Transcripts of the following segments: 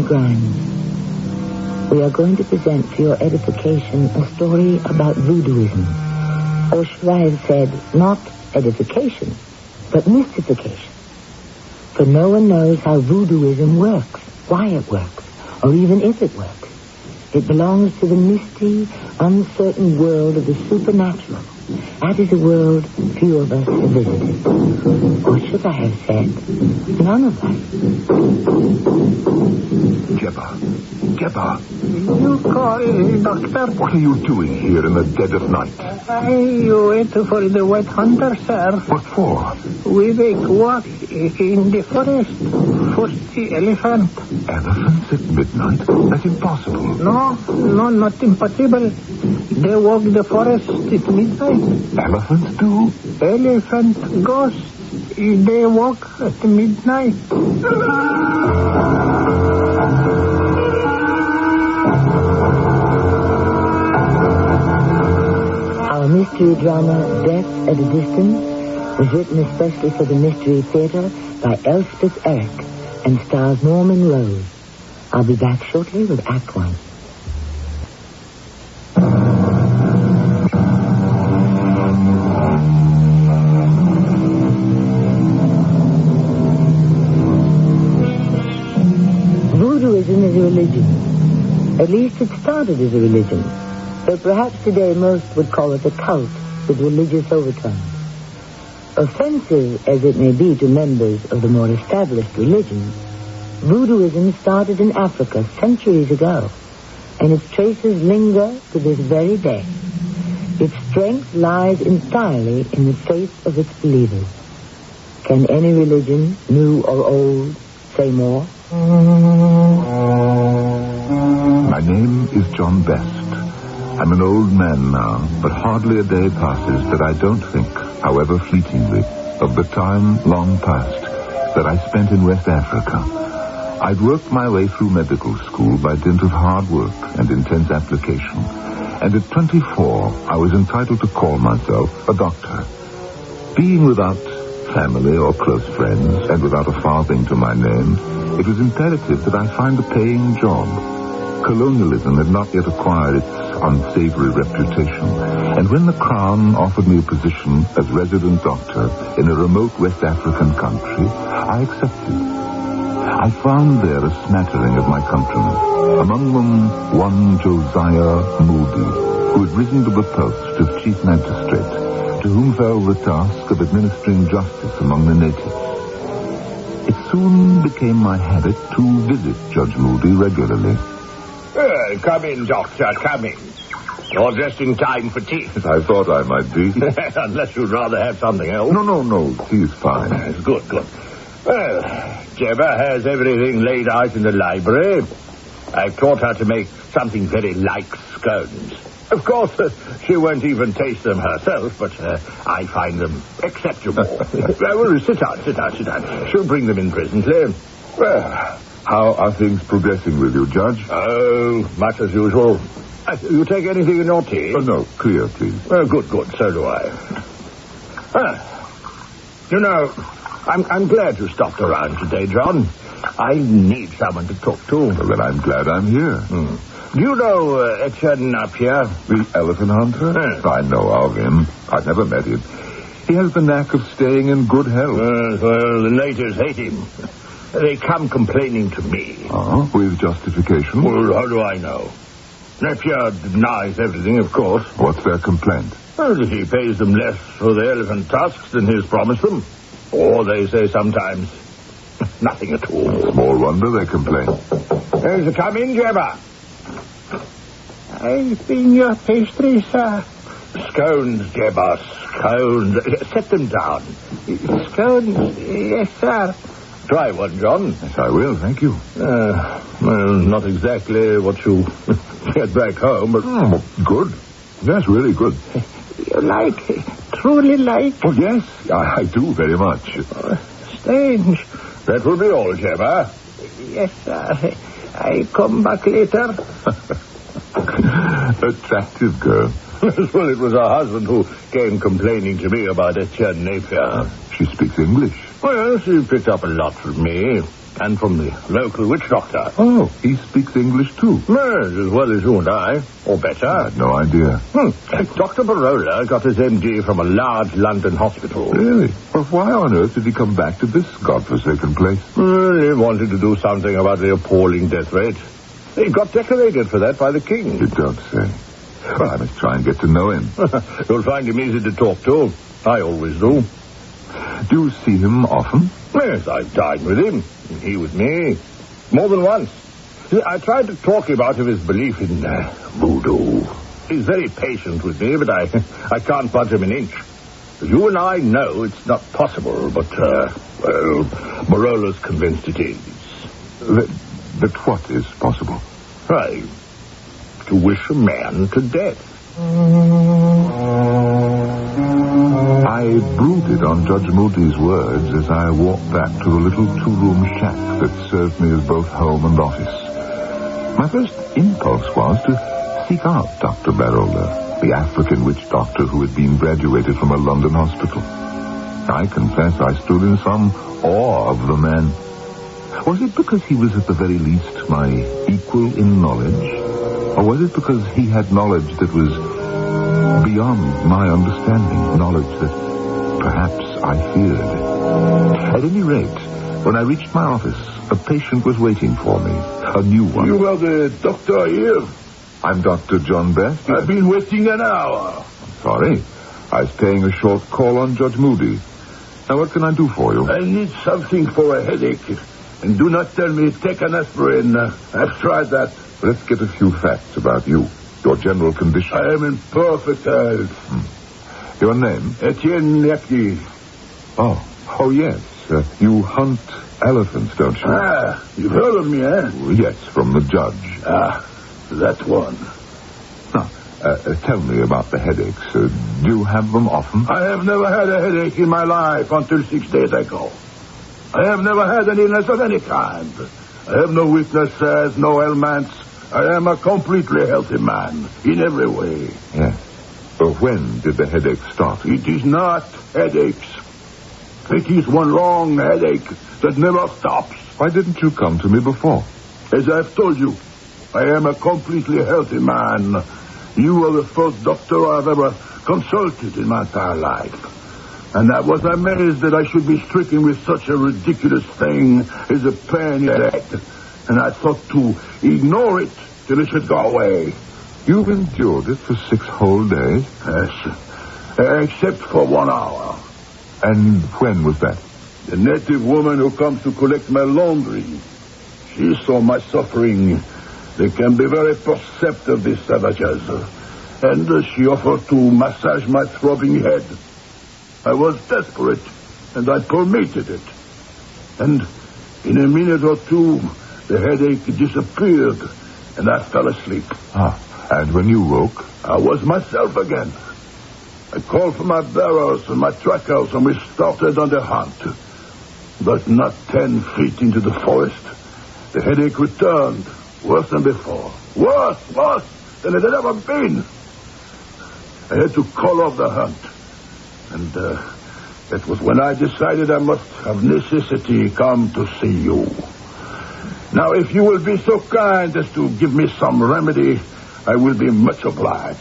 Grimes. We are going to present for your edification a story about voodooism. Or should I have said, not edification, but mystification. For no one knows how voodooism works, why it works, or even if it works. It belongs to the misty, uncertain world of the supernatural. That is a world few of us have visited. Or should I have said, none of us. Jebba. You call, Doctor? What are you doing here in the dead of night? I wait for the white hunter, sir. What for? We make walk in the forest for the elephant. Elephants at midnight? That's impossible. No, not impossible. They walk the forest at midnight. Elephants do? Elephant ghosts. They walk at midnight. Our mystery drama, Death at a Distance, was written especially for the Mystery Theater by Elspeth Eric and stars Norman Rose. I'll be back shortly with Act One. Voodooism is a religion. At least it started as a religion. Though perhaps today most would call it a cult with religious overtones. Offensive as it may be to members of the more established religions, voodooism started in Africa centuries ago, and its traces linger to this very day. Its strength lies entirely in the faith of its believers. Can any religion, new or old, say more? My name is John Best. I'm an old man now, but hardly a day passes that I don't think, however fleetingly, of the time long past that I spent in West Africa. I'd worked my way through medical school by dint of hard work and intense application. And at 24, I was entitled to call myself a doctor. Being without family or close friends, and without a farthing to my name, it was imperative that I find a paying job. Colonialism had not yet acquired its unsavory reputation, and when the Crown offered me a position as resident doctor in a remote West African country, I accepted. I found there a smattering of my countrymen, among them one Josiah Moody, who had risen to the post of chief magistrate, to whom fell the task of administering justice among the natives. It soon became my habit to visit Judge Moody regularly. Come in, Doctor, come in. You're just in time for tea. I thought I might be. Unless you'd rather have something else. No, tea is fine. It's good. Well, Jebba has everything laid out in the library. I've taught her to make something very like scones. Of course, she won't even taste them herself, but I find them acceptable. Well, sit down. She'll bring them in presently. Well, how are things progressing with you, Judge? Oh, much as usual. You take anything in your tea? No, clear, please. Good. So do I. You know, I'm glad you stopped around today, John. I need someone to talk to. Well, then I'm glad I'm here. Do you know Etienne up here? The elephant hunter? Yes. I know of him. I've never met him. He has the knack of staying in good health. Well, the natives hate him. They come complaining to me. With justification? Well, how do I know? Napier denies everything, of course. What's their complaint? Well, that he pays them less for the elephant tusks than he's promised them. Or they say sometimes, nothing at all. Small wonder they complain. Come in, Jebba. I've been your pastry, sir. Scones, Jebba, scones. Set them down. Scones, yes, sir. Try one, John. Yes, I will, thank you. Well, not exactly what you get back home, but... Good. Yes, really good. You like, truly like? Oh, yes, I do very much. Strange. That will be all, Jebba. Yes, sir. I come back later. Attractive girl. Well, it was her husband who came complaining to me about Etienne Napier. She speaks English. Well, she picked up a lot from me. And from the local witch doctor. Oh, he speaks English too? Yes, as well as you and I. Or better. I had no idea. Dr. Barola got his MD from a large London hospital. Really? Well, why on earth did he come back to this godforsaken place? He wanted to do something about the appalling death rate. He got decorated for that by the king. You don't say. Well, I must try and get to know him. You'll find him easy to talk to. I always do. Do you see him often? Yes, I dined with him. And he with me. More than once. I tried to talk him out of his belief in voodoo. He's very patient with me, but I can't budge him an inch. You and I know it's not possible, but, Barola's convinced it is. That what is possible? Why, to wish a man to death. I brooded on Judge Moody's words as I walked back to the little two-room shack that served me as both home and office. My first impulse was to seek out Dr. Barola, the African witch doctor who had been graduated from a London hospital. I confess I stood in some awe of the man. Was it because he was at the very least my equal in knowledge? Or was it because he had knowledge that was beyond my understanding, knowledge that perhaps I feared? At any rate, when I reached my office, a patient was waiting for me, a new one. You are the doctor here? I'm Dr. John Best. I've been waiting an hour. Sorry, I was paying a short call on Judge Moody. Now, what can I do for you? I need something for a headache. And do not tell me take an aspirin. I've tried that. Let's get a few facts about you. Your general condition. I am in perfect health. Your name? Ep1298. Oh, yes. You hunt elephants, don't you? You've heard of me, eh? Yes, from the judge. That one. Now, tell me about the headaches. Do you have them often? I have never had a headache in my life until 6 days ago. I have never had an illness of any kind. I have no weaknesses, no ailments. I am a completely healthy man, in every way. Yes. But when did the headache start? It is not headaches. It is one long headache that never stops. Why didn't you come to me before? As I've told you, I am a completely healthy man. You are the first doctor I've ever consulted in my entire life. And I was amazed that I should be stricken with such a ridiculous thing as a pain in the head. And I thought to ignore it till it should go away. You've endured it for 6 whole days? Yes, except for 1 hour. And when was that? The native woman who comes to collect my laundry. She saw my suffering. They can be very perceptive, these savages. And she offered to massage my throbbing head. I was desperate, and I permitted it. And in a minute or two, the headache disappeared, and I fell asleep. And when you woke? I was myself again. I called for my barrows and my trackers, and we started on the hunt. But not 10 feet into the forest, the headache returned, worse than before. Worse than it had ever been. I had to call off the hunt. And that was when I decided I must of necessity come to see you. Now, if you will be so kind as to give me some remedy, I will be much obliged.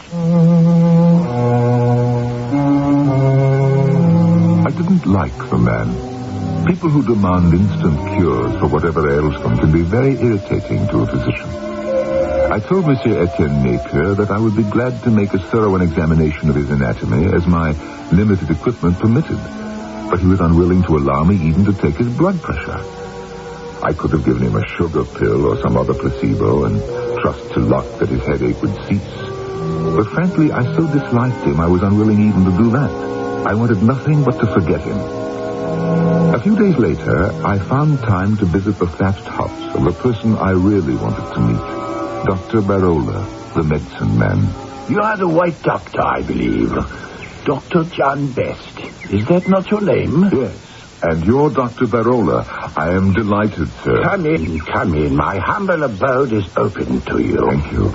I didn't like the man. People who demand instant cures for whatever ails them can be very irritating to a physician. I told Monsieur Etienne Napier that I would be glad to make as thorough an examination of his anatomy as my limited equipment permitted, but he was unwilling to allow me even to take his blood pressure. I could have given him a sugar pill or some other placebo and trust to luck that his headache would cease. But frankly, I so disliked him I was unwilling even to do that. I wanted nothing but to forget him. A few days later, I found time to visit the thatched hut of the person I really wanted to meet. Dr. Barola, the medicine man. You are the white doctor, I believe. Dr. John Best. Is that not your name? Yes. And you're Dr. Barola. I am delighted, sir. Come in. My humble abode is open to you. Thank you.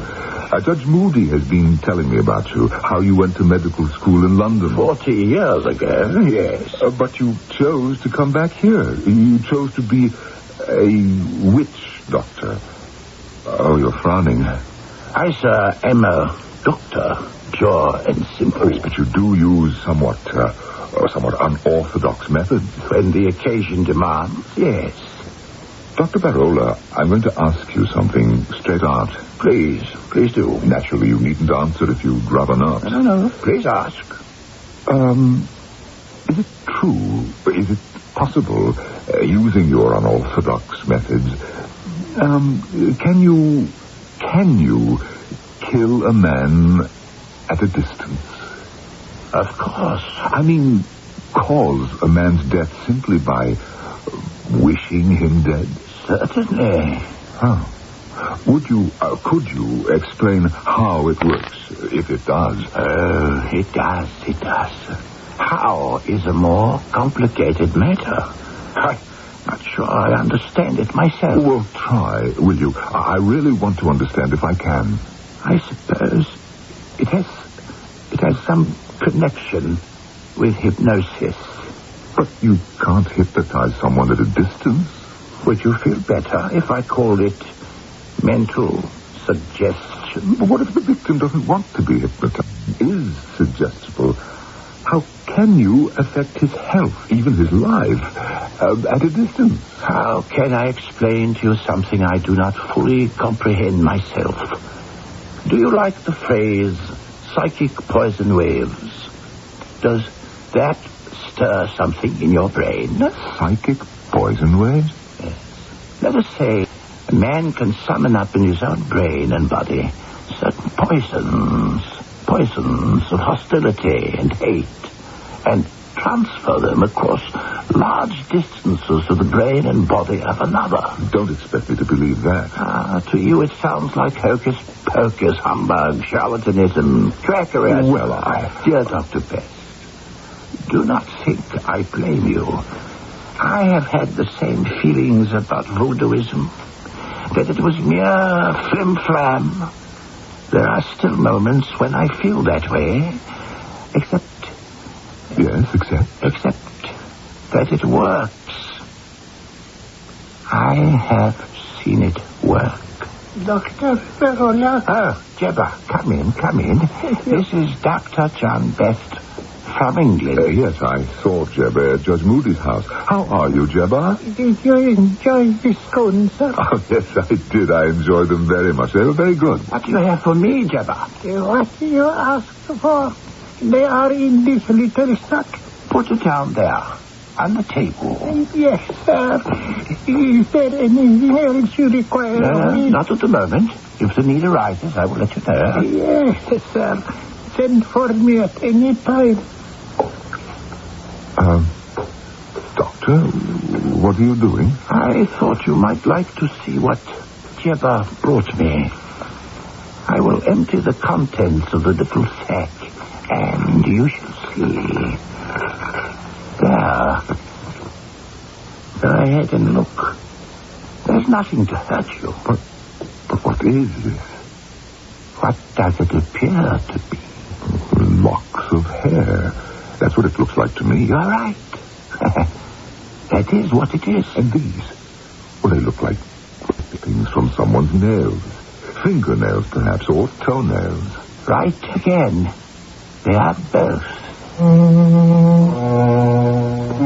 Judge Moody has been telling me about you, how you went to medical school in London. 40 years ago, yes. But you chose to come back here. You chose to be A witch doctor. Oh, you're frowning. I, sir, am a doctor, pure and simple. But you do use somewhat unorthodox methods. When the occasion demands, yes. Dr. Barola, I'm going to ask you something straight out. Please do. Naturally, you needn't answer if you'd rather not. No, please ask. Is it true, is it possible, using your unorthodox methods, can you kill a man at a distance? Of course. I mean, cause a man's death simply by wishing him dead? Certainly. Oh. Could you explain how it works, if it does? It does. How is a more complicated matter. I'm not sure I understand it myself. Well, try, will you? I really want to understand if I can. I suppose it has some connection with hypnosis. But you can't hypnotize someone at a distance. Would you feel better if I called it mental suggestion? But what if the victim doesn't want to be hypnotized? Is suggestible. How can you affect his health, even his life, at a distance? How can I explain to you something I do not fully comprehend myself? Do you like the phrase psychic poison waves? Does that stir something in your brain? Psychic poison waves? Yes. Let us say a man can summon up in his own brain and body certain poisons of hostility and hate, and transfer them across large distances of the brain and body of another. Don't expect me to believe that. To you it sounds like hocus-pocus, humbug, charlatanism, trickery. Well, Dear Dr. Best, do not think I blame you. I have had the same feelings about voodooism, that it was mere flim-flam. There are still moments when I feel that way, except that it works. I have seen it work. Dr. Barola. Oh, Jebba, come in. This is Dr. John Best from England. Yes, I saw Jebba at Judge Moody's house. How are you, Jebba? Did you enjoy the scones, sir? Oh, yes, I did. I enjoyed them very much. They were very good. What do you have for me, Jebba? What do you ask for? They are in this little sack. Put it down there, on the table. Yes, sir. Is there anything else you require of me? Not at the moment. If the need arises, I will let you know. Yes, sir. Send for me at any time. Doctor, what are you doing? I thought you might like to see what Jebba brought me. I will empty the contents of the little sack, and you shall see. There. Go ahead and look. There's nothing to hurt you. But what is this? What does it appear to be? Locks of hair. That's what it looks like to me. You're right. That is what it is. And these? Well, they look like clippings from someone's nails. Fingernails, perhaps, or toenails. Right again. They are both.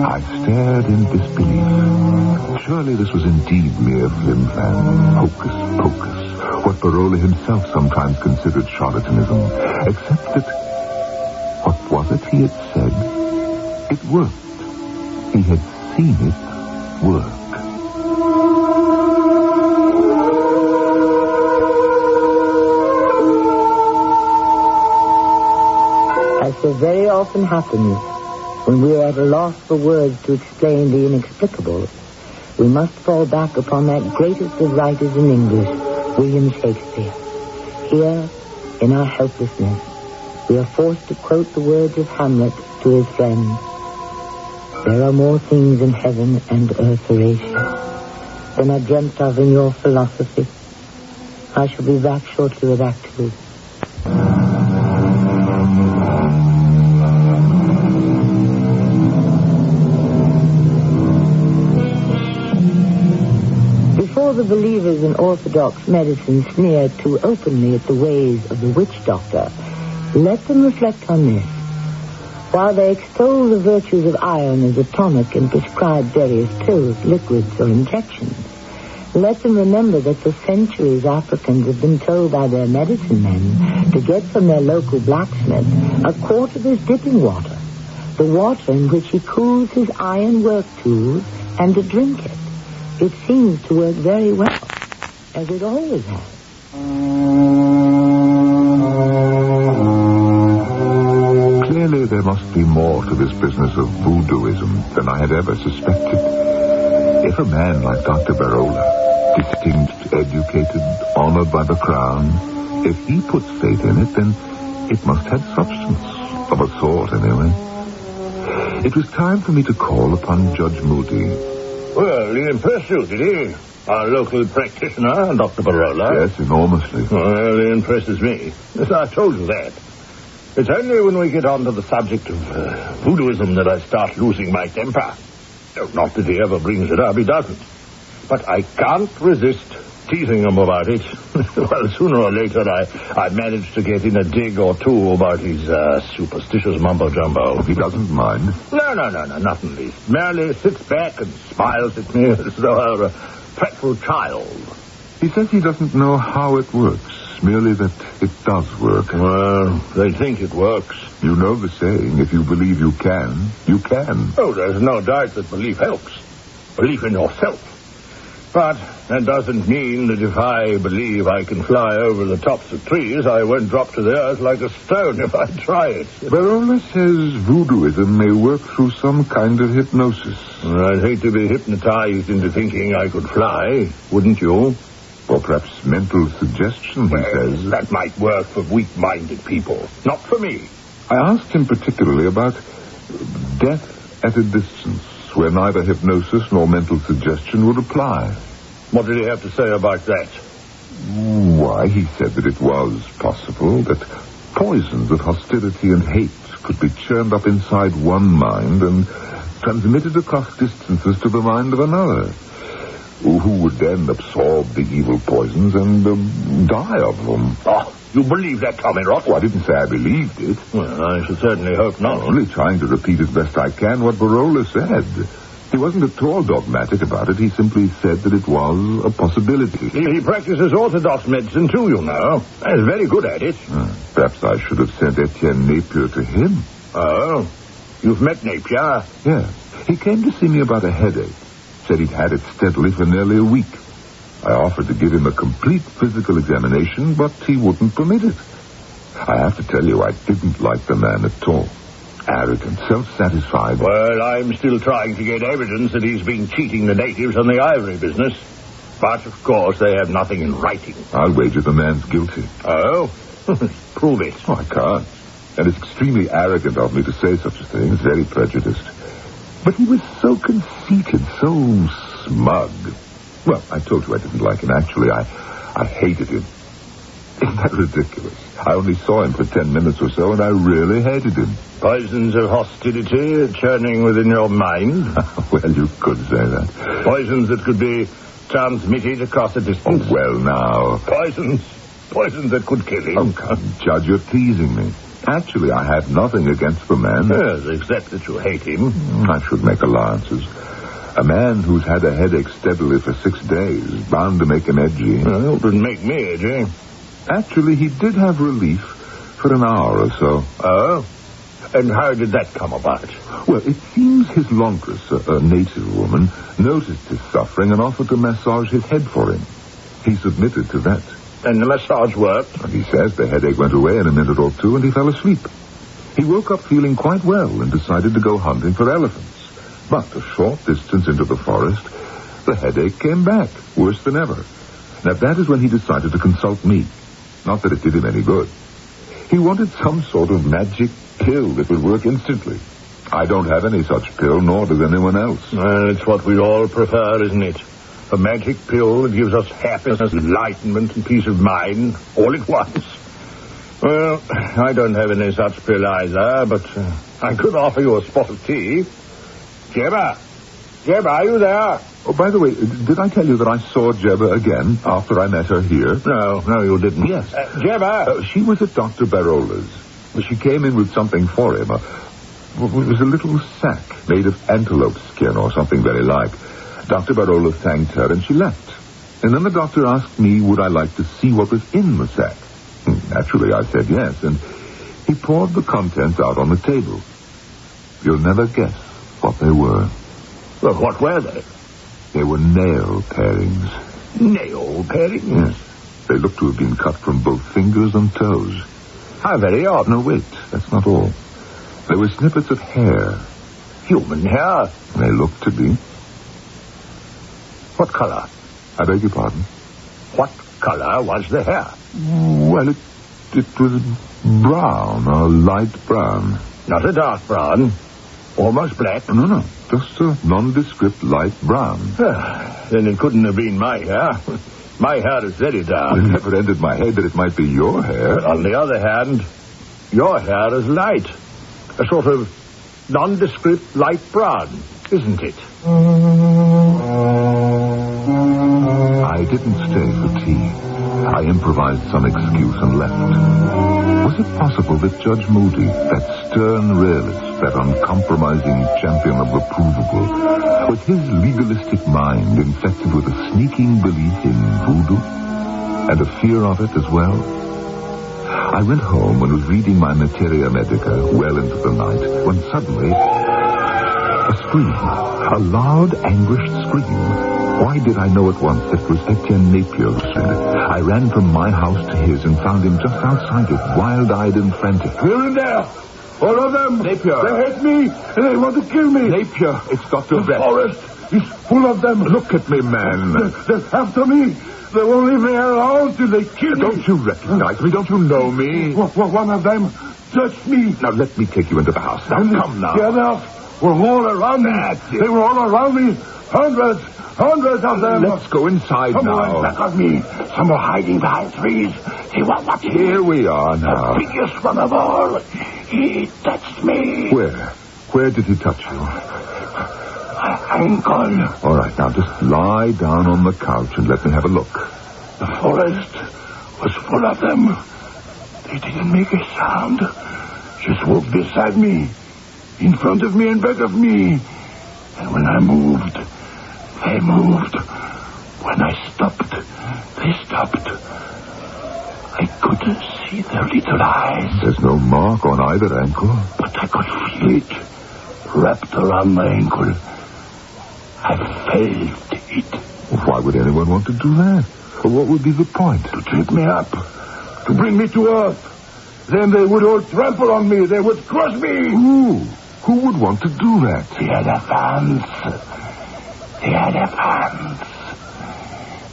I stared in disbelief. Surely this was indeed mere flim-flam, hocus-pocus, what Barola himself sometimes considered charlatanism, except that what was it he had said? It worked. He had seen it work. As so very often happens, when we are at a loss for words to explain the inexplicable, we must fall back upon that greatest of writers in English, William Shakespeare. Here, in our helplessness, we are forced to quote the words of Hamlet to his friend. There are more things in heaven and earth, Horatio, than I dreamt of in your philosophy. I shall be back shortly with Act 2. believers in orthodox medicine sneer too openly at the ways of the witch doctor, let them reflect on this. While they extol the virtues of iron as a tonic and prescribe various pills, liquids, or injections, let them remember that for centuries Africans have been told by their medicine men to get from their local blacksmith a quart of his dipping water, the water in which he cools his iron work tools, and to drink it. It seems to work very well, as it always has. Clearly there must be more to this business of voodooism than I had ever suspected. If a man like Dr. Barola, distinct, educated, honored by the crown, if he puts faith in it, then it must have substance, of a sort anyway. It was time for me to call upon Judge Moody. Well, he impressed you, did he? Our local practitioner, Dr. Barola. Yes, enormously. Well, he impresses me. Yes, I told you that. It's only when we get on to the subject of voodooism that I start losing my temper. Oh, not that he ever brings it up, he doesn't. But I can't resist teasing him about it. Well, sooner or later I manage to get in a dig or two about his superstitious mumbo-jumbo. He doesn't mind? No, nothing least. Merely sits back and smiles at me as though I were a fretful child. He says he doesn't know how it works, merely that it does work. Well, they think it works. You know the saying, if you believe you can, you can. Oh, there's no doubt that belief helps. Belief in yourself. But that doesn't mean that if I believe I can fly over the tops of trees, I won't drop to the earth like a stone if I try it. Barola says voodooism may work through some kind of hypnosis. I'd hate to be hypnotized into thinking I could fly, wouldn't you? Or perhaps mental suggestion, he says. That might work for weak-minded people. Not for me. I asked him particularly about death at a distance, where neither hypnosis nor mental suggestion would apply. What did he have to say about that? Why, he said that it was possible that poisons of hostility and hate could be churned up inside one mind and transmitted across distances to the mind of another, who would then absorb the evil poisons and die of them. Oh, you believe that, Tommy Rock? Well, I didn't say I believed it. Well, I should certainly hope not. I'm only trying to repeat as best I can what Barola said. He wasn't at all dogmatic about it. He simply said that it was a possibility. He practices orthodox medicine, too, you know. He's very good at it. Perhaps I should have sent Etienne Napier to him. Oh? You've met Napier? Yes. He came to see me about a headache. Said he'd had it steadily for nearly a week. I offered to give him a complete physical examination, but he wouldn't permit it. I have to tell you, I didn't like the man at all. Arrogant, self-satisfied. Well, I'm still trying to get evidence that he's been cheating the natives on the ivory business. But, of course, they have nothing in writing. I'll wager the man's guilty. Oh? Prove it. Oh, I can't. And it's extremely arrogant of me to say such a thing. It's very prejudiced. But he was so conceited, so smug. Well, I told you I didn't like him. Actually, I hated him. Isn't that ridiculous? I only saw him for 10 minutes or so, and I really hated him. Poisons of hostility churning within your mind? Well, you could say that. Poisons that could be transmitted across a distance? Oh, well, now. Poisons that could kill him. Oh, come, Judge, you're teasing me. Actually, I have nothing against the man. Yes, except that you hate him. I should make allowances. A man who's had a headache steadily for 6 days is bound to make him edgy. Well, it wouldn't make me edgy. Actually, he did have relief for an hour or so. Oh? And how did that come about? Well, it seems his laundress, a native woman, noticed his suffering and offered to massage his head for him. He submitted to that. And the massage worked? And he says the headache went away in a minute or two and he fell asleep. He woke up feeling quite well and decided to go hunting for elephants. But a short distance into the forest, the headache came back, worse than ever. Now, that is when he decided to consult me. Not that it did him any good. He wanted some sort of magic pill that would work instantly. I don't have any such pill, nor does anyone else. Well, it's what we all prefer, isn't it? A magic pill that gives us happiness, enlightenment, and peace of mind, all at once. Well, I don't have any such pill either, but I could offer you a spot of tea. Jebba, are you there? Oh, by the way, did I tell you that I saw Jebba again after I met her here? No, you didn't. Yes. Jebba! She was at Dr. Barola's. She came in with something for him. It was a little sack made of antelope skin or something very like. Dr. Barola thanked her and she left. And then the doctor asked me would I like to see what was in the sack. Naturally, I said yes, and he poured the contents out on the table. You'll never guess what they were. Well, what were they? They were nail parings. Nail parings? Yes. They looked to have been cut from both fingers and toes. How very odd. No, wait, that's not all. There were snippets of hair. Human hair? They looked to be. What color? I beg your pardon? What color was the hair? Well, it was brown, a light brown. Not a dark brown. Almost black. No. Just a nondescript light brown. Then it couldn't have been my hair. My hair is very dark. It never entered my head that it might be your hair. But on the other hand, your hair is light. A sort of nondescript light brown, isn't it? I didn't stay for tea. I improvised some excuse and left. Was it possible that Judge Moody, that stern realist, that uncompromising champion of the provable, was his legalistic mind infected with a sneaking belief in voodoo? And a fear of it as well? I went home and was reading my Materia Medica well into the night when suddenly a scream, a loud, anguished scream. Why did I know at once it was Etienne Napier who said it? I ran from my house to his and found him just outside it, wild-eyed and frantic. We're in there! All of them! Napier! They hate me, and they want to kill me! Napier, it's Dr. The Beck. forest is full of them! Look at me, man! They're after me! They won't leave me alone till they kill me! Don't you recognize me? Don't you know me? One of them touched me! Now, let me take you into the house. Now, come now. The others were all around me. They were all around me. Hundreds of them. Let's go inside Some now. were back of me. Some were hiding behind trees. They were watching. Here we are now. The biggest one of all. He touched me. Where did he touch you? My ankle. All right, now just lie down on the couch and let me have a look. The forest was full of them. They didn't make a sound. Just walked beside me, in front of me and back of me. And when I moved, they moved. When I stopped, they stopped. I could see their little eyes. There's no mark on either ankle. But I could feel it wrapped around my ankle. I felt it. Why would anyone want to do that? What would be the point? To trip me up. To bring me to earth. Then they would all trample on me. They would crush me. Who would want to do that? The elephants. The elephants.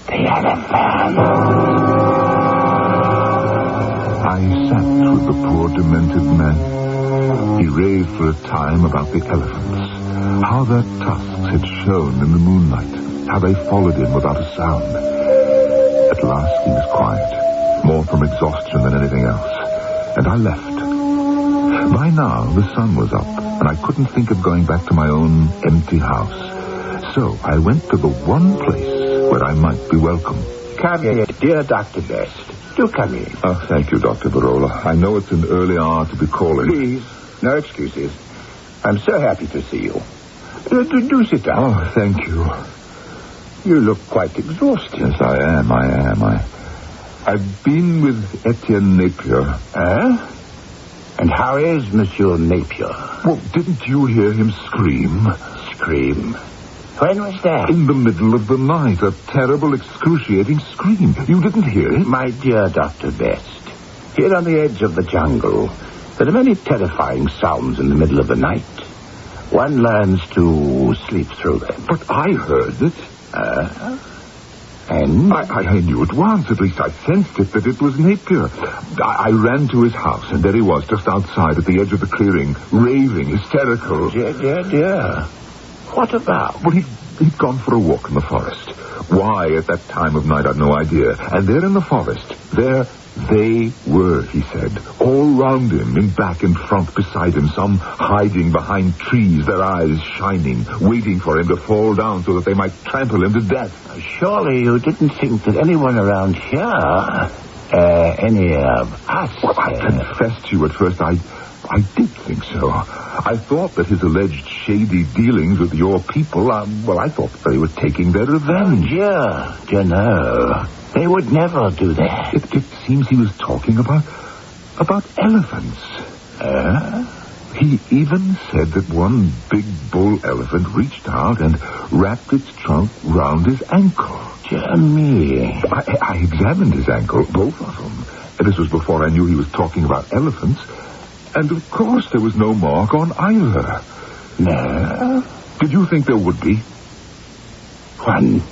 The elephants. I sat with the poor demented man. He raved for a time about the elephants. How their tusks had shone in the moonlight. How they followed him without a sound. At last he was quiet. More from exhaustion than anything else. And I left. By now the sun was up, and I couldn't think of going back to my own empty house. So I went to the one place where I might be welcome. Come here, dear Dr. Best. Do come in. Oh, thank you, Dr. Barola. I know it's an early hour to be calling. Please, no excuses. I'm so happy to see you. Do sit down. Oh, thank you. You look quite exhausted. Yes, I am. I've been with Etienne Napier. And how is Monsieur Napier? Well, didn't you hear him scream? Scream? When was that? In the middle of the night. A terrible, excruciating scream. You didn't hear it? My dear Dr. Best, here on the edge of the jungle, there are many terrifying sounds in the middle of the night. One learns to sleep through them. But I heard it. And? I knew at once, at least I sensed it, that it was Napier. I ran to his house, and there he was, just outside at the edge of the clearing, raving, hysterical. Dear. What about? Well, He'd gone for a walk in the forest. Why at that time of night, I'd no idea. And there in the forest, there they were, he said, all round him, in back and front, beside him, some hiding behind trees, their eyes shining, waiting for him to fall down so that they might trample him to death. Surely you didn't think that anyone around here, any of us... Well, I confess to you at first, I did think so. I thought that his alleged shady dealings with your people, I thought that they were taking their revenge. Oh, dear, no. They would never do that. It seems he was talking about elephants. He even said that one big bull elephant reached out and wrapped its trunk round his ankle. Dear me. I examined his ankle, both of them. And this was before I knew he was talking about elephants. And, of course, there was no mark on either. No? Did you think there would be? One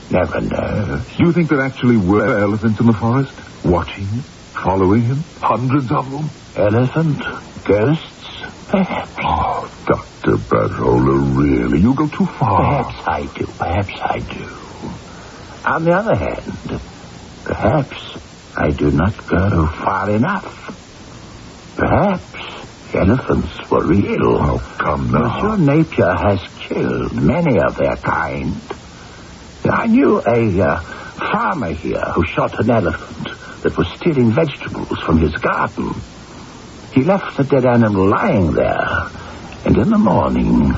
never knows. Do you think there actually were elephants in the forest? Watching him? Following him? Hundreds of them? Elephant? Ghosts? Perhaps. Oh, Dr. Barola, really? You go too far. Perhaps I do. On the other hand, perhaps I do not go far enough. Perhaps elephants were real. Oh, come now. Monsieur Napier has killed many of their kind. I knew a farmer here who shot an elephant that was stealing vegetables from his garden. He left the dead animal lying there, and in the morning,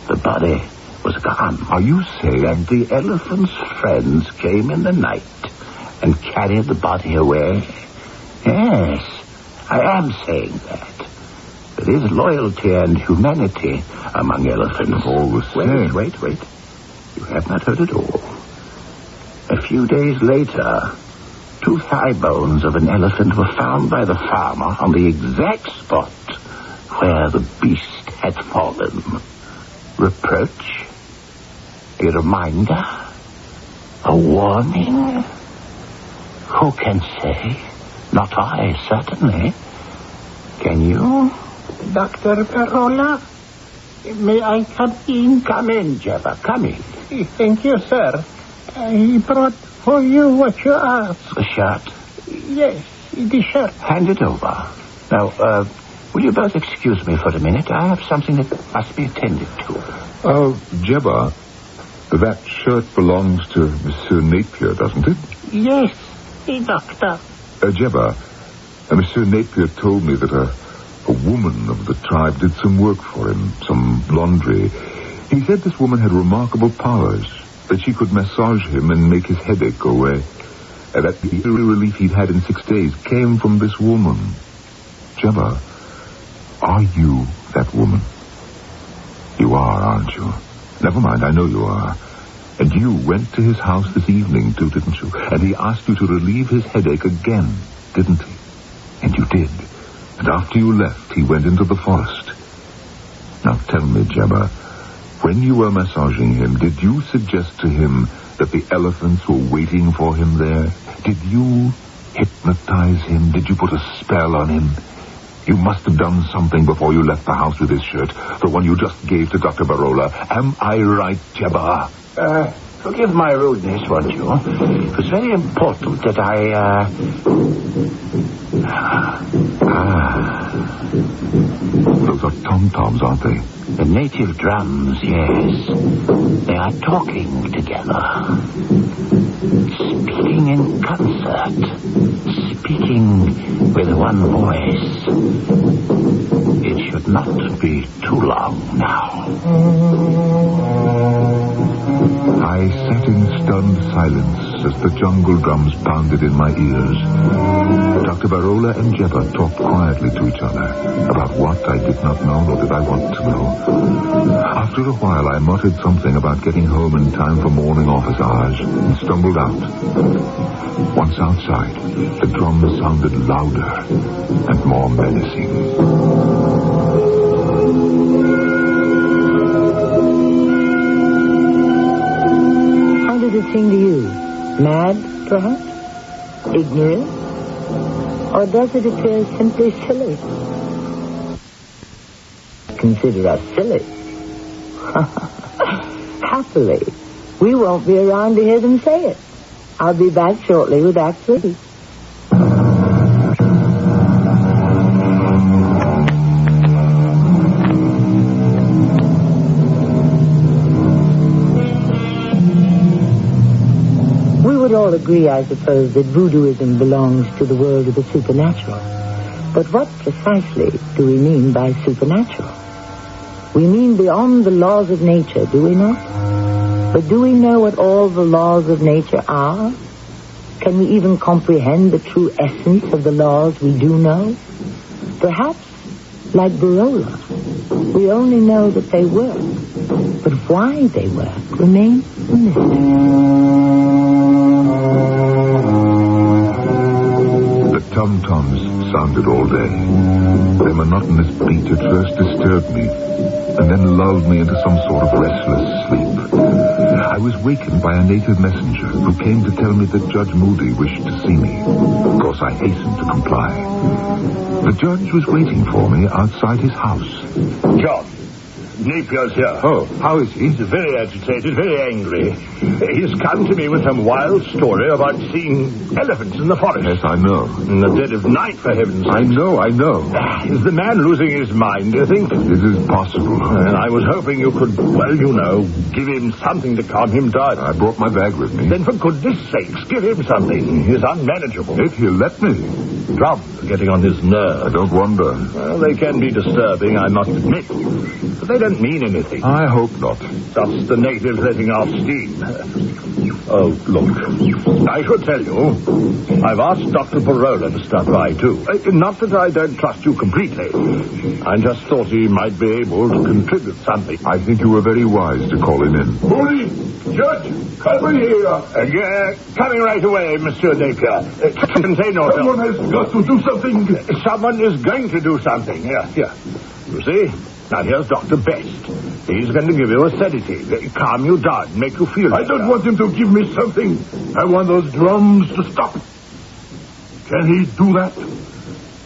the body was gone. Are you saying... And the elephant's friends came in the night and carried the body away? Yes, I am saying that. There is loyalty and humanity among elephants. All the same. Wait. You have not heard it all. A few days later, 2 thigh bones of an elephant were found by the farmer on the exact spot where the beast had fallen. Reproach? A reminder? A warning? Who can say? Not I, certainly. Can you? Dr. Barola, may I come in? Come in, Jebba, come in. Thank you, sir. I brought for you what you asked. The shirt? Yes, the shirt. Hand it over. Now, will you both excuse me for a minute? I have something that must be attended to. Jebba, that shirt belongs to Monsieur Napier, doesn't it? Yes, doctor. Jebba, Monsieur Napier told me that a woman of the tribe did some work for him, some laundry. He said this woman had remarkable powers, that she could massage him and make his headache go away, and that the relief he'd had in 6 days came from this woman. Jebba, are you that woman? You are, aren't you? Never mind, I know you are. And you went to his house this evening, too, didn't you? And he asked you to relieve his headache again, didn't he? And you did. And after you left, he went into the forest. Now tell me, Jebba, when you were massaging him, did you suggest to him that the elephants were waiting for him there? Did you hypnotize him? Did you put a spell on him? You must have done something before you left the house with his shirt, the one you just gave to Dr. Barola. Am I right, Jebba? Forgive my rudeness, won't you? It was very important that Those are tom-toms, aren't they? The native drums, yes. They are talking together. Speaking in concert. Speaking with one voice. It should not be too long now. I sat in stunned silence as the jungle drums pounded in my ears. Dr. Barola and Jebba talked quietly to each other about what I did not know, nor did I want to know. After a while, I muttered something about getting home in time for morning office hours and stumbled out. Once outside, the drums sounded louder and more menacing. How did it seem to you? Mad, perhaps? Ignorant? Or does it appear simply silly? Consider us silly. happily, we won't be around to hear them say it. I'll be back shortly with Act 3. We would all agree, I suppose, that voodooism belongs to the world of the supernatural. But what precisely do we mean by supernatural? We mean beyond the laws of nature, do we not? But do we know what all the laws of nature are? Can we even comprehend the true essence of the laws we do know? Perhaps, like Barola, we only know that they work. But why they work remains a mystery. The tom-toms sounded all day. Their monotonous beat at first disturbed me, and then lulled me into some sort of restless sleep. I was wakened by a native messenger who came to tell me that Judge Moody wished to see me. Of course, I hastened to comply. The judge was waiting for me outside his house. John, Napier's here. Oh, how is he? He's very agitated, very angry. He's come to me with some wild story about seeing elephants in the forest. Yes, I know. In the dead of night, for heaven's sake. I know. Is the man losing his mind, do you think? It is possible. And I was hoping you could, give him something to calm him down. I brought my bag with me. Then for goodness sakes, give him something. He's unmanageable. If he'll let me. Drums are getting on his nerves. I don't wonder. Well, they can be disturbing, I must admit. But they don't mean anything. I hope not. Just the natives letting off steam. Oh, look. I should tell you, I've asked Dr. Barola to stop by, too. Not that I don't trust you completely. I just thought he might be able to contribute something. I think you were very wise to call him in. Moody, Judge, come here. Coming right away, Monsieur Napier. Contain yourself. Someone has got to do something. Someone is going to do something. Here. You see? Now, here's Dr. Best. He's going to give you a sedative. Calm you down, make you feel better. I don't want him to give me something. I want those drums to stop. Can he do that?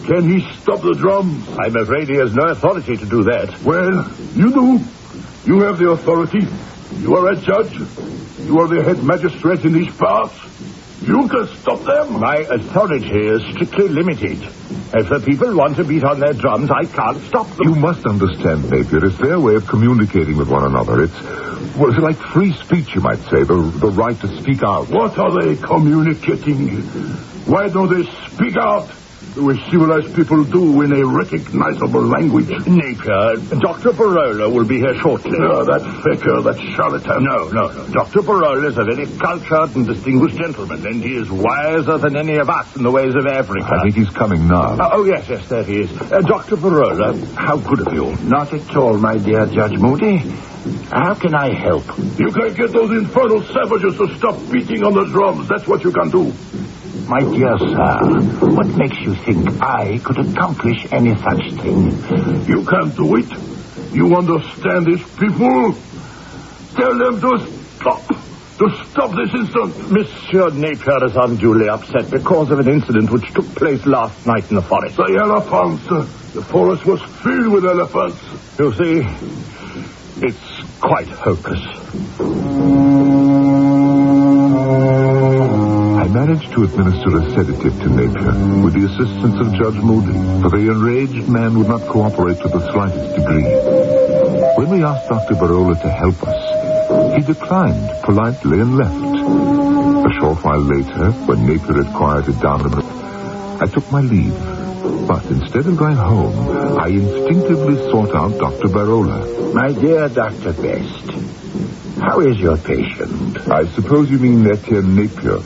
Can he stop the drums? I'm afraid he has no authority to do that. Well, you do. You have the authority. You are a judge. You are the head magistrate in these parts. You can stop them. My authority is strictly limited. If the people want to beat on their drums, I can't stop them. You must understand, Napier. It's their way of communicating with one another. It's like free speech, you might say, the right to speak out. What are they communicating? Why don't they speak out? The way civilized people do in a recognizable language. Napier, Dr. Barola will be here shortly. No, that faker, that charlatan. No. Dr. Barola is a very cultured and distinguished gentleman, and he is wiser than any of us in the ways of Africa. I think he's coming now. Yes, there he is. Dr. Barola, how good of you. Not at all, my dear Judge Moody. How can I help? You can get those infernal savages to stop beating on the drums. That's what you can do. My dear sir, what makes you think I could accomplish any such thing? You can't do it. You understand these people? Tell them to stop. To stop this instant. Monsieur Napier is unduly upset because of an incident which took place last night in the forest. The elephants. The forest was filled with elephants. You see, it's quite hocus. I managed to administer a sedative to Napier with the assistance of Judge Moody, for the enraged man would not cooperate to the slightest degree. When we asked Dr. Barola to help us, he declined politely and left. A short while later, when Napier had quieted down a bit, I took my leave. But instead of going home, I instinctively sought out Dr. Barola. My dear Dr. Best, how is your patient? I suppose you mean Etienne Napier.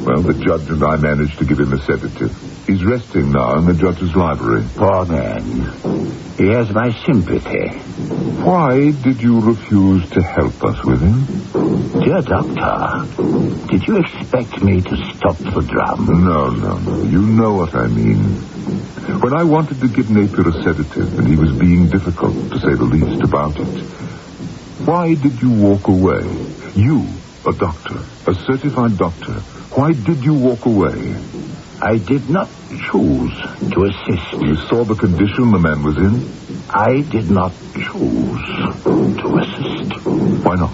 Well, the judge and I managed to give him a sedative. He's resting now in the judge's library. Poor man. He has my sympathy. Why did you refuse to help us with him? Dear doctor, did you expect me to stop the drum? No. You know what I mean. When I wanted to give Napier a sedative, and he was being difficult, to say the least, about it, why did you walk away? You, a doctor, a certified doctor. Why did you walk away? I did not choose to assist. You saw the condition the man was in? I did not choose to assist. Why not?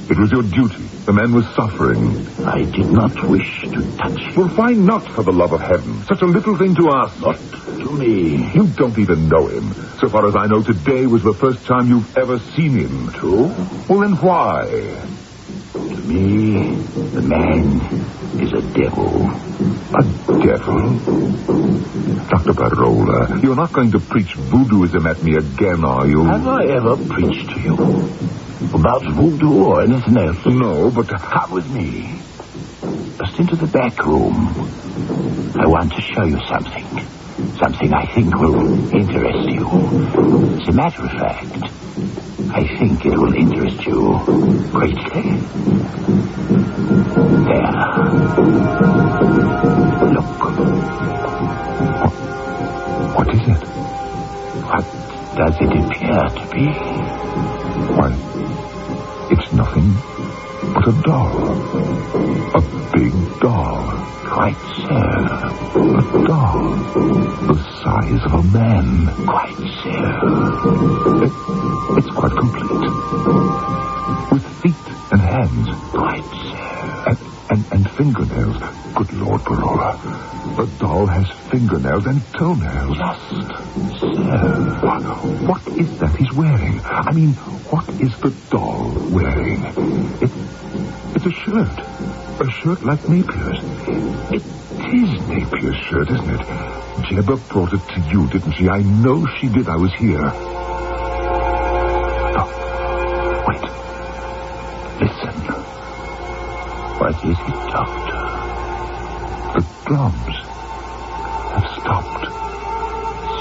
It was your duty. The man was suffering. I did not wish to touch him. Well, why not, for the love of heaven? Such a little thing to ask. Not to me. You don't even know him. So far as I know, today was the first time you've ever seen him. True. Well, then why? To me, the man is a devil. A devil? Dr. Barola, you're not going to preach voodooism at me again, are you? Have I ever preached to you about voodoo or anything else? No, but... Come with me. Just into the back room. I want to show you something. Something I think will interest you. As a matter of fact, I think it will interest you greatly. There. Look. What is it? What does it appear to be? Why, it's nothing but a doll. A big doll. Quite so. A doll. The size of a man. Quite so. It's quite complete. With feet and hands. Quite so. And fingernails. Good Lord, Barola. The doll has fingernails and toenails. Just so. What is that he's wearing? I mean, what is the doll wearing? It's a shirt. A shirt like Napier's. It is Napier's shirt, isn't it? Jebba brought it to you, didn't she? I know she did. I was here. Oh, wait. Listen. What is it, Doctor? The drums have stopped.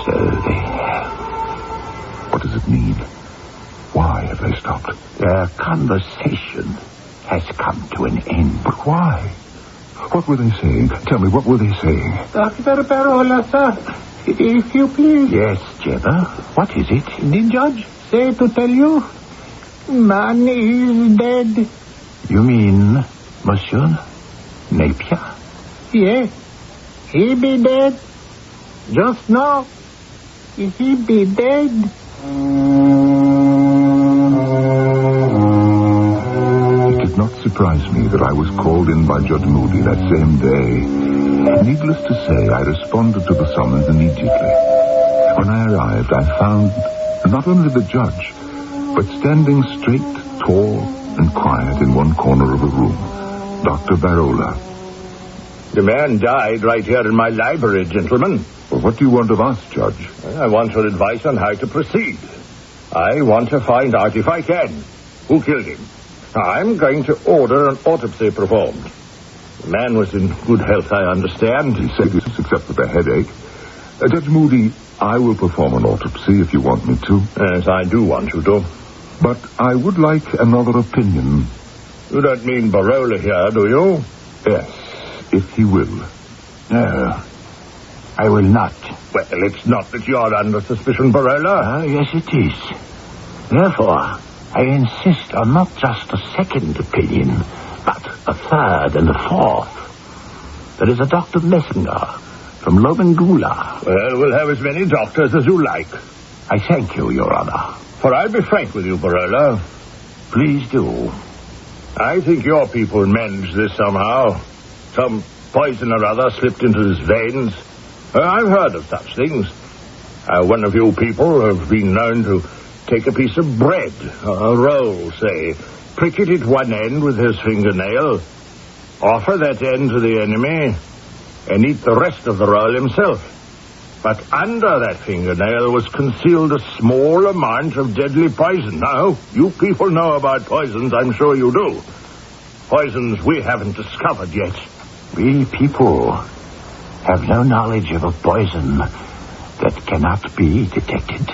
So they have. What does it mean? Why have they stopped? Their conversation has come to an end. But why? What were they saying? Tell me, what were they saying? Dr. Barola, sir, if you please. Yes, Jebba. What is it? The judge say to tell you, man is dead. You mean Monsieur Napier? Yes, he be dead. Just now, he be dead. It did not surprise me that I was called in by Judge Moody that same day. Needless to say, I responded to the summons immediately. When I arrived, I found not only the judge, but standing straight, tall, and quiet in one corner of the room, Dr. Barola. The man died right here in my library, gentlemen. Well, what do you want of us, Judge? I want your advice on how to proceed. I want to find out, if I can, who killed him. I'm going to order an autopsy performed. The man was in good health, I understand. He said this, except for the headache. Judge Moody, I will perform an autopsy if you want me to. Yes, I do want you to. But I would like another opinion. You don't mean Barola here, do you? Yes, if he will. No, I will not. Well, it's not that you're under suspicion, Barola. Yes, it is. Therefore, I insist on not just a second opinion, but a third and a fourth. There is a Dr. Messenger from Lobengula. Well, we'll have as many doctors as you like. I thank you, Your Honor. For I'll be frank with you, Barola. Please do. I think your people managed this somehow. Some poison or other slipped into his veins. I've heard of such things. One of you people have been known to take a piece of bread, a roll, say, prick it at one end with his fingernail, offer that end to the enemy, and eat the rest of the roll himself. But under that fingernail was concealed a small amount of deadly poison. Now, you people know about poisons, I'm sure you do. Poisons we haven't discovered yet. We people have no knowledge of a poison that cannot be detected,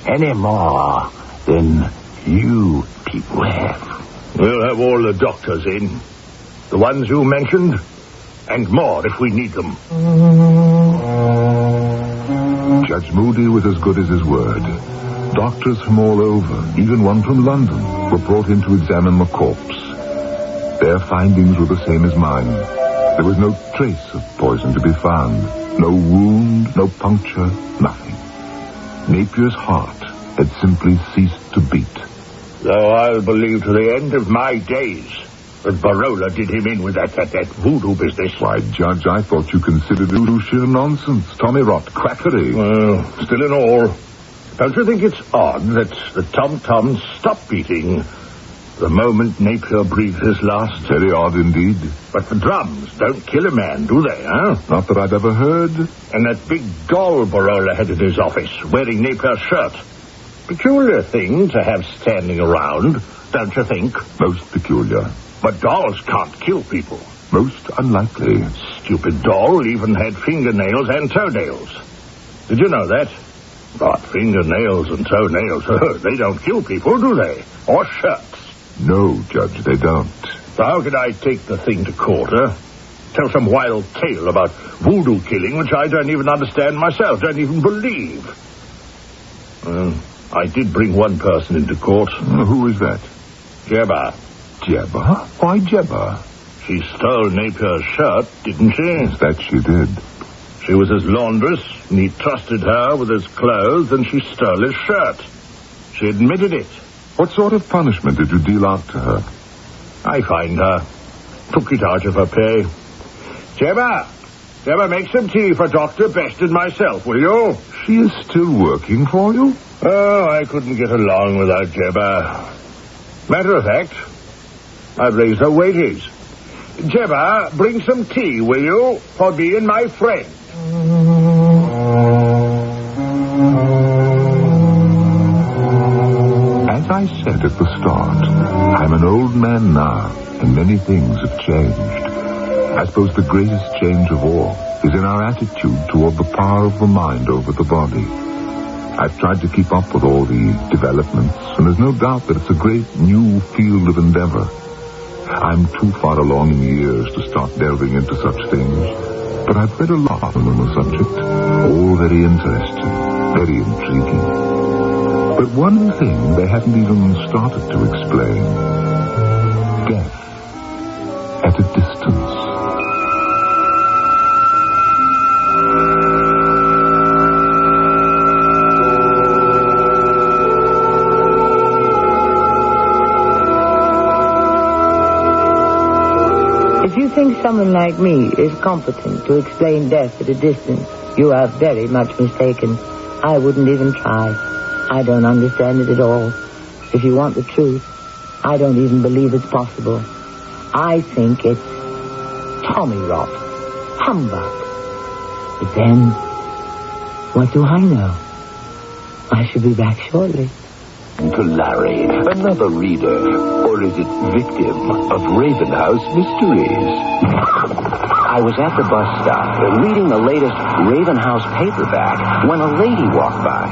any more than you people have. We'll have all the doctors in. The ones you mentioned, and more if we need them. Judge Moody was as good as his word. Doctors from all over, even one from London, were brought in to examine the corpse. Their findings were the same as mine. There was no trace of poison to be found. No wound, no puncture, nothing. Napier's heart had simply ceased to beat. Though I'll believe to the end of my days that Barola did him in with that voodoo business. Why, Judge, I thought you considered voodoo sheer nonsense, tommy rot, quackery. Well, still in all, don't you think it's odd that the tom-toms stopped beating the moment Napier breathed his last? Very odd indeed. But the drums don't kill a man, do they, huh? Not that I've ever heard. And that big doll Barola had in his office, wearing Napier's shirt. Peculiar thing to have standing around, don't you think? Most peculiar. But dolls can't kill people. Most unlikely. Stupid doll even had fingernails and toenails. Did you know that? But fingernails and toenails, they don't kill people, do they? Or shirts. No, Judge, they don't. So how could I take the thing to court, Tell some wild tale about voodoo killing, which I don't even understand myself, don't even believe. I did bring one person into court. Who is that? Jebba. Jebba? Why Jebba? She stole Napier's shirt, didn't she? Yes, that she did. She was his laundress, and he trusted her with his clothes, and she stole his shirt. She admitted it. What sort of punishment did you deal out to her? I fined her. Took it out of her pay. Jebba, make some tea for Dr. Best and myself, will you? She is still working for you? Oh, I couldn't get along without Jebba. Matter of fact, I've raised her wages. Jebba, bring some tea, will you, for me and my friend. As I said at the start, I'm an old man now, and many things have changed. I suppose the greatest change of all is in our attitude toward the power of the mind over the body. I've tried to keep up with all the developments, and there's no doubt that it's a great new field of endeavor. I'm too far along in years to start delving into such things, but I've read a lot on the subject, all very interesting, very intriguing. But one thing they haven't even started to explain: death at a distance. If you think someone like me is competent to explain death at a distance, you are very much mistaken. I wouldn't even try. I don't understand it at all. If you want the truth, I don't even believe it's possible. I think it's tommy rot, humbug. But then, what do I know? I shall be back shortly. To Larry, another reader, or is it victim of Ravenhouse Mysteries? I was at the bus stop reading the latest Ravenhouse paperback when a lady walked by.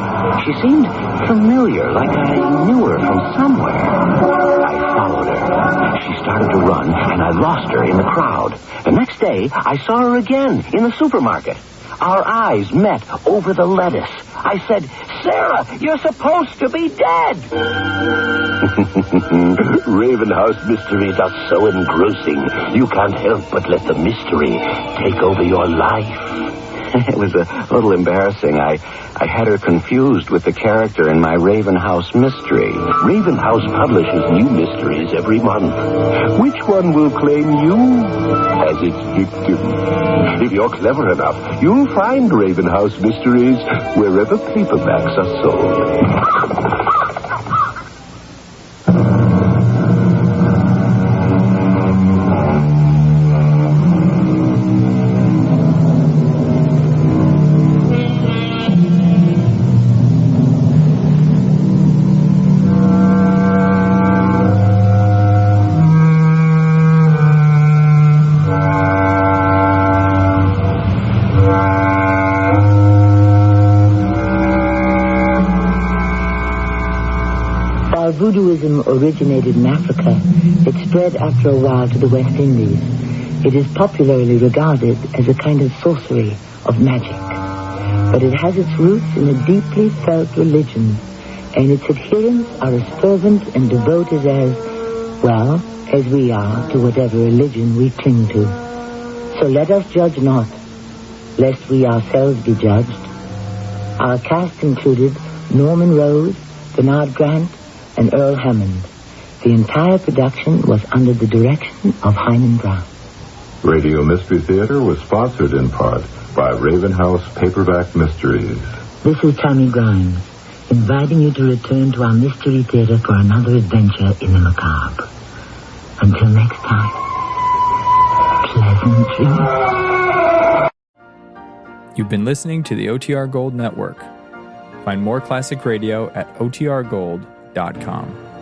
She seemed familiar, like I knew her from somewhere. I followed her. She started to run, and I lost her in the crowd. The next day, I saw her again in the supermarket. Our eyes met over the lettuce. I said, "Sarah, you're supposed to be dead." Ravenhouse Mysteries are so engrossing, you can't help but let the mystery take over your life. It was a little embarrassing. I had her confused with the character in my Ravenhouse mystery. Ravenhouse publishes new mysteries every month. Which one will claim you as its victim? If you're clever enough, you'll find Ravenhouse Mysteries wherever paperbacks are sold. Voodooism originated in Africa. It spread after a while to the West Indies. It is popularly regarded as a kind of sorcery of magic. But it has its roots in a deeply felt religion, and its adherents are as fervent and devoted as we are to whatever religion we cling to. So let us judge not, lest we ourselves be judged. Our cast included Norman Rose, Bernard Grant, and Earl Hammond. The entire production was under the direction of Hyman Brown. Radio Mystery Theater was sponsored in part by Raven House Paperback Mysteries. This is Tommy Grimes, inviting you to return to our Mystery Theater for another adventure in the macabre. Until next time, pleasant dreams. You've been listening to the OTR Gold Network. Find more classic radio at otrgold.com.